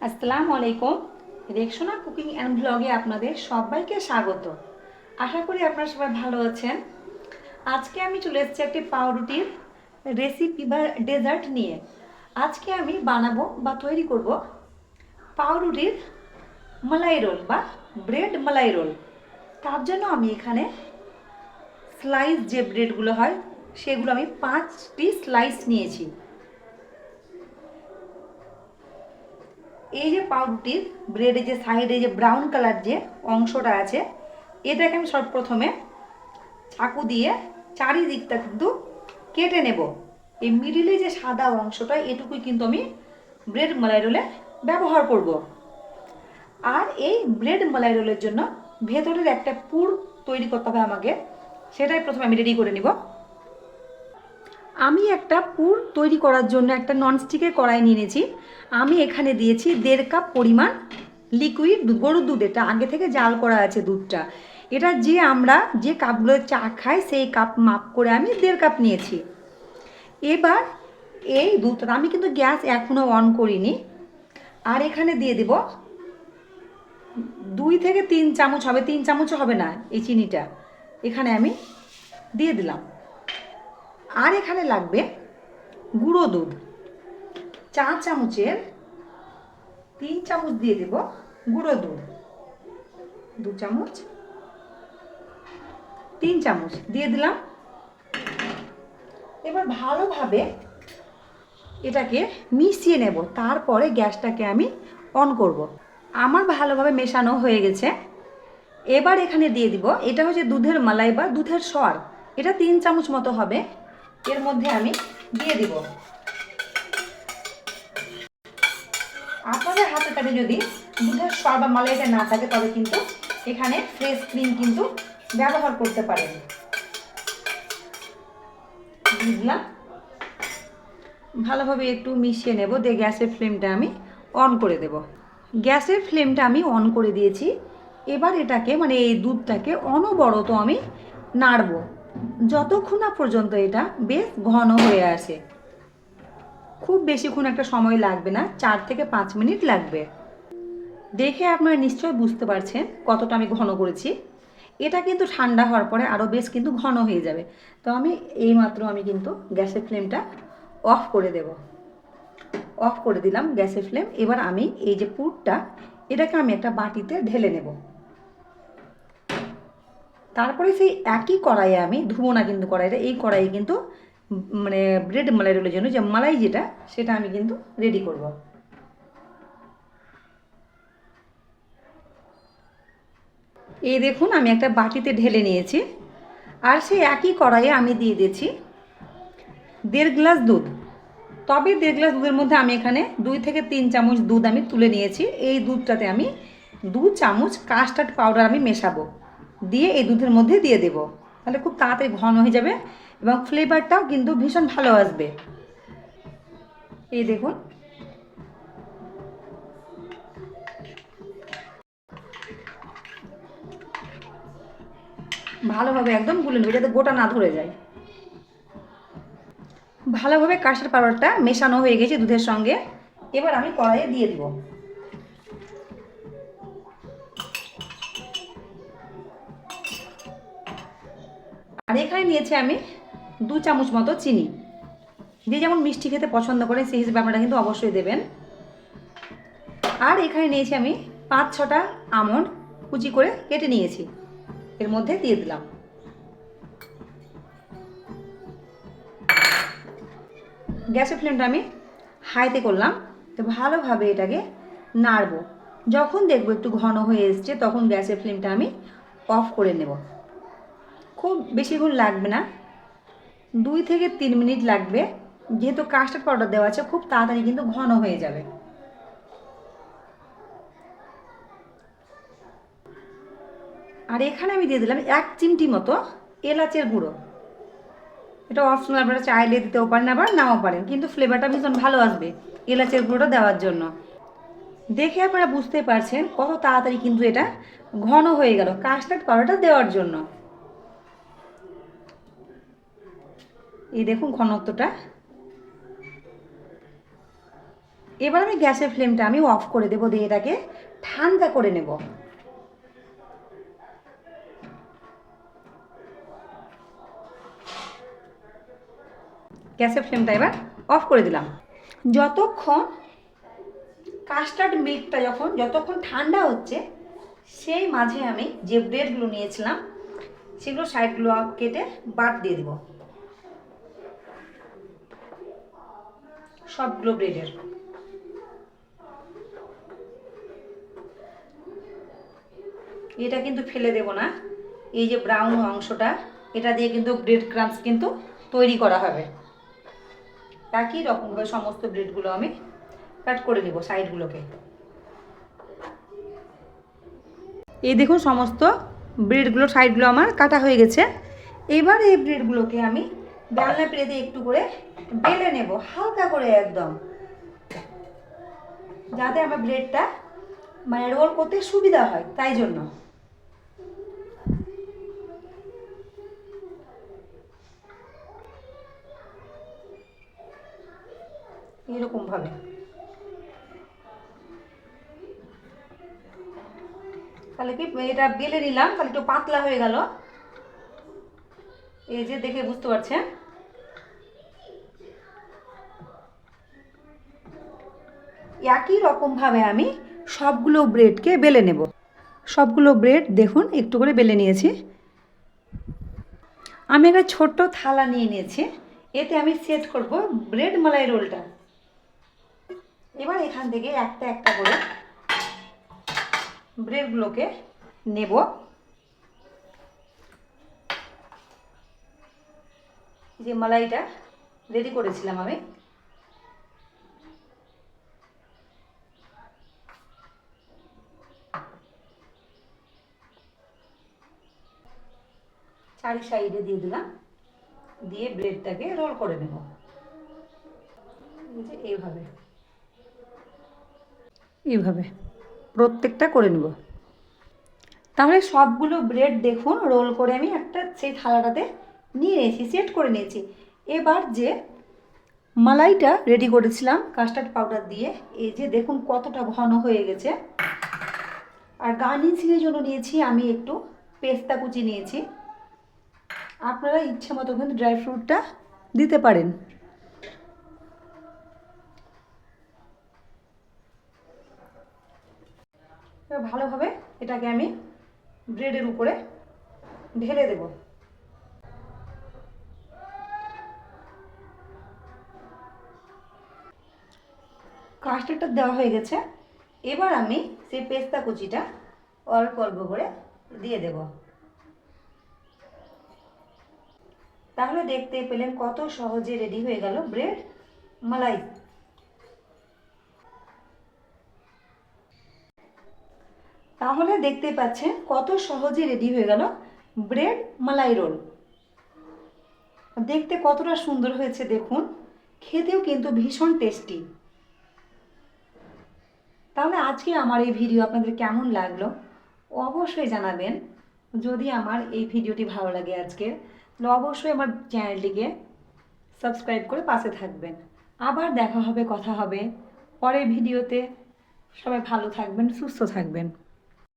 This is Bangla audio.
আসসালামু আলাইকুম। রেক্সোনা কুকিং অ্যান্ড ব্লগে আপনাদের সবাইকে স্বাগত। আশা করি আপনারা সবাই ভালো আছেন। আজকে আমি চলে এসেছি একটি পাউরুটির রেসিপি বা ডেজার্ট নিয়ে। আজকে আমি বানাবো বা তৈরি করব পাউরুটির মালাই রোল বা ব্রেড মালাই রোল। তার জন্য আমি এখানে স্লাইস যে ব্রেডগুলো হয় সেগুলো আমি 5টি স্লাইস নিয়েছি। এই যে পাউরুটির ব্রেডের যে সাইডে যে ব্রাউন কালার যে অংশটা আছে, এটাকে আমি সর্বপ্রথমে চাকু দিয়ে চারিদিকটা কিন্তু কেটে নেব। এই মিডিলে যে সাদা অংশটা এটুকুই কিন্তু আমি ব্রেড মালাই রোলে ব্যবহার করব। আর এই ব্রেড মালাই রোলের জন্য ভেতরের একটা পুর তৈরি করতে হবে আমাকে, সেটাই প্রথমে আমি রেডি করে নিব। আমি একটা পুর তৈরি করার জন্য একটা ননস্টিকের কড়াই নিয়ে নিয়েছি। আমি এখানে দিয়েছি 1.5 কাপ পরিমাণ লিকুইড গরুর দুধ। এটা আগে থেকে জাল করা আছে দুধটা। এটা যে আমরা যে কাপগুলো চা খাই সেই কাপ মাপ করে আমি 1.5 কাপ নিয়েছি। এবার এই দুধটা আমি কিন্তু গ্যাস এখনও অন করিনি। আর এখানে দিয়ে দেব 2 থেকে 3 চামচ হবে, 3 চামচও হবে না এই চিনিটা, এখানে আমি দিয়ে দিলাম। আর এখানে লাগবে গুঁড়ো দুধ, 4 চামচের 3 চামচ দিয়ে দেব গুঁড়ো দুধ, 2 চামচ 3 চামচ দিয়ে দিলাম। এবার ভালোভাবে এটাকে মিশিয়ে নেব, তারপরে গ্যাসটাকে আমি অন করব। আমার ভালোভাবে মেশানো হয়ে গেছে। এবার এখানে দিয়ে দিব, এটা হচ্ছে দুধের মালাই বা দুধের সর, এটা 3 চামচ মতো হবে। এর মধ্যে আমি দিয়ে দিব। আপনাদের হাতে কাছে যদি দুধের সর বা মালাইটা না থাকে তবে কিন্তু এখানে ফ্রেশ ক্রিম কিন্তু ব্যবহার করতে পারেন। দিলাম, ভালোভাবে একটু মিশিয়ে নেব দিয়ে গ্যাসের ফ্লেমটা আমি অন করে দেব। গ্যাসের ফ্লেমটা আমি অন করে দিয়েছি। এবার এটাকে মানে এই দুধটাকে অনবরত আমি নাড়ব যতক্ষণ না পর্যন্ত এটা বেশ ঘন হয়ে আসে। খুব বেশিক্ষণ একটা সময় লাগবে না, 4 থেকে 5 মিনিট লাগবে। দেখে আপনারা নিশ্চয় বুঝতে পারছেন কতটা আমি ঘন করেছি। এটা কিন্তু ঠান্ডা হওয়ার পরে আরও বেশ কিন্তু ঘন হয়ে যাবে। তো আমি এইমাত্র আমি কিন্তু গ্যাসের ফ্লেমটা অফ করে দেব। অফ করে দিলাম গ্যাসের ফ্লেম। এবার আমি এই যে পুরটা এটাকে আমি একটা বাটিতে ঢেলে নেব। তারপরে সেই একই কড়াইয়ে আমি ধুবো না কিন্তু কড়াইটা, এই কড়াইয়ে কিন্তু মানে ব্রেড মালাই রোলের জন্য যে মালাই যেটা সেটা আমি কিন্তু রেডি করব। এই দেখুন আমি একটা বাটিতে ঢেলে নিয়েছি। আর সেই একই কড়াইয়ে আমি দিয়ে দিয়েছি 1.5 গ্লাস দুধ। তবে 1.5 গ্লাস দুধের মধ্যে আমি এখানে 2 থেকে 3 চামচ দুধ আমি তুলে নিয়েছি। এই দুধটাতে আমি 2 চামচ কাস্টার্ড পাউডার আমি মেশাবো, দিয়ে এই দুধের মধ্যে দিয়ে দেব। তাহলে খুব তাড়াতাড়ি ঘন হয়ে যাবে এবং ফ্লেভারটাও কিন্তু ভীষণ ভালো আসবে। এই দেখুন, ভালোভাবে একদম গুলে নেবে যাতে গোটা না ধরে যায়। ভালোভাবে কাস্টার্ড পাউডারটা মেশানো হয়ে গেছে দুধের সঙ্গে। এবার আমি কড়াইয়ে দিয়ে দিব। আর এখানে নিয়েছি আমি 2 চামচ মতো চিনি। যে যেমন মিষ্টি খেতে পছন্দ করে সেই হিসেবে আপনারা কিন্তু অবশ্যই দেবেন। আর এখানে নিয়েছি আমি 5-6টা আমন্ড কুচি করে কেটে নিয়েছি, এর মধ্যে দিয়ে দিলাম। গ্যাসের ফ্লেমটা আমি হাইতে করলাম। তো ভালোভাবে এটাকে নাড়বো। যখন দেখবো একটু ঘন হয়ে এসছে তখন গ্যাসের ফ্লেমটা আমি অফ করে নেব। খুব বেশিক্ষণ লাগবে না, 2 থেকে 3 মিনিট লাগবে। যেহেতু কাস্টার্ড পাউডার দেওয়া আছে খুব তাড়াতাড়ি কিন্তু ঘন হয়ে যাবে। আর এখানে আমি দিয়ে দিলাম 1 চিমটি মতো এলাচের গুঁড়ো। এটা অপশনাল, আপনারা চাইলে দিতেও পারেন আবার নাও পারেন, কিন্তু ফ্লেভারটা ভীষণ ভালো আসবে এলাচের গুঁড়োটা দেওয়ার জন্য। দেখে আপনারা বুঝতে পারছেন কত তাড়াতাড়ি কিন্তু এটা ঘন হয়ে গেল কাস্টার্ড পাউডারটা দেওয়ার জন্য। এই দেখুন ঘনত্বটা। এবার আমি গ্যাসের ফ্লেমটা আমি অফ করে দেবো, দিয়ে এটাকে ঠান্ডা করে নেব। গ্যাসের ফ্লেমটা এবার অফ করে দিলাম। যতক্ষণ কাস্টার্ড মিল্কটা যতক্ষণ ঠান্ডা হচ্ছে, সেই মাঝে আমি যে ব্রেডগুলো নিয়েছিলাম সেগুলো সাইডগুলো কেটে বাদ দিয়ে দেব, সবগুলো ব্রেডের। এটা কিন্তু ফেলে দেব না, এই যে ব্রাউন অংশটা, এটা দিয়ে কিন্তু ব্রেড ক্রাম্বস কিন্তু তৈরি করা হবে। একই রকমভাবে সমস্ত ব্রেডগুলো আমি কাট করে নেব সাইডগুলোকে। এই দেখুন সমস্ত ব্রেডগুলো সাইডগুলো আমার কাটা হয়ে গেছে। এবার এই ব্রেডগুলোকে আমি বেলনা পেরে দিয়ে একটু করে বেলে নেব, হালকা করে একদম, যাতে আমার ব্রেডটা মানে রোল করতে সুবিধা হয়, তাই জন্য। এরকম ভাবে তাহলে কি এটা বেলে নিলাম, তাহলে একটু পাতলা হয়ে গেল, এই যে দেখে বুঝতে পারছেন। একই রকম ভাবে আমি সবগুলো ব্রেডকে বেলে নেব। সবগুলো ব্রেড দেখুন একটু করে বেলে নিয়েছি। আমি একটা ছোট্ট থালা নিয়ে নিয়েছি, এতে আমি সেট করব ব্রেড মালাই রোলটা। এবার এখান থেকে একটা একটা করে ব্রেডগুলোকে নেব। যে মালাইটা রেডি করেছিলাম আমি, চারি সাইডে দিয়ে দিলাম, দিয়ে ব্রেডটাকে রোল করে নেব এইভাবে। এইভাবে প্রত্যেকটা করে নেব। তাহলে সবগুলো ব্রেড দেখুন রোল করে আমি একটা সেই থালাটাতে নিয়ে নিয়েছি, সেট করে নিয়েছি। এবার যে মালাইটা রেডি করেছিলাম কাস্টার্ড পাউডার দিয়ে, এই যে দেখুন কতটা ঘন হয়ে গেছে। আর গার্নিশিংয়ের জন্য নিয়েছি আমি একটু পেস্তা কুচি নিয়েছি, আপনারা ইচ্ছে মতো কিন্তু ড্রাই ফ্রুটটা দিতে পারেন। ভালোভাবে এটাকে আমি ব্রেডের উপরে ঢেলে দেব। কাস্টার্ডটা দেওয়া হয়ে গেছে, এবার আমি সেই পেস্তা কুচিটা অল্প অল্প করে দিয়ে দেব। তাহলে দেখতে পেলেন কত সহজে রেডি হয়ে গেল ব্রেড মালাই। তাহলে দেখতে পাচ্ছেন কত সহজে রেডি হয়ে গেল ব্রেড মালাই রোল। দেখতে কতটা সুন্দর হয়েছে দেখুন, খেতেও কিন্তু ভীষণ টেস্টি। তাহলে আজকে আমার এই ভিডিও আপনাদের কেমন লাগলো অবশ্যই জানাবেন। যদি আমার এই ভিডিওটি ভালো লাগে আজকে, তাহলে অবশ্যই আমার চ্যানেলটিকে সাবস্ক্রাইব করে পাশে থাকবেন। আবার দেখা হবে, কথা হবে পরের ভিডিওতে। সবাই ভালো থাকবেন, সুস্থ থাকবেন।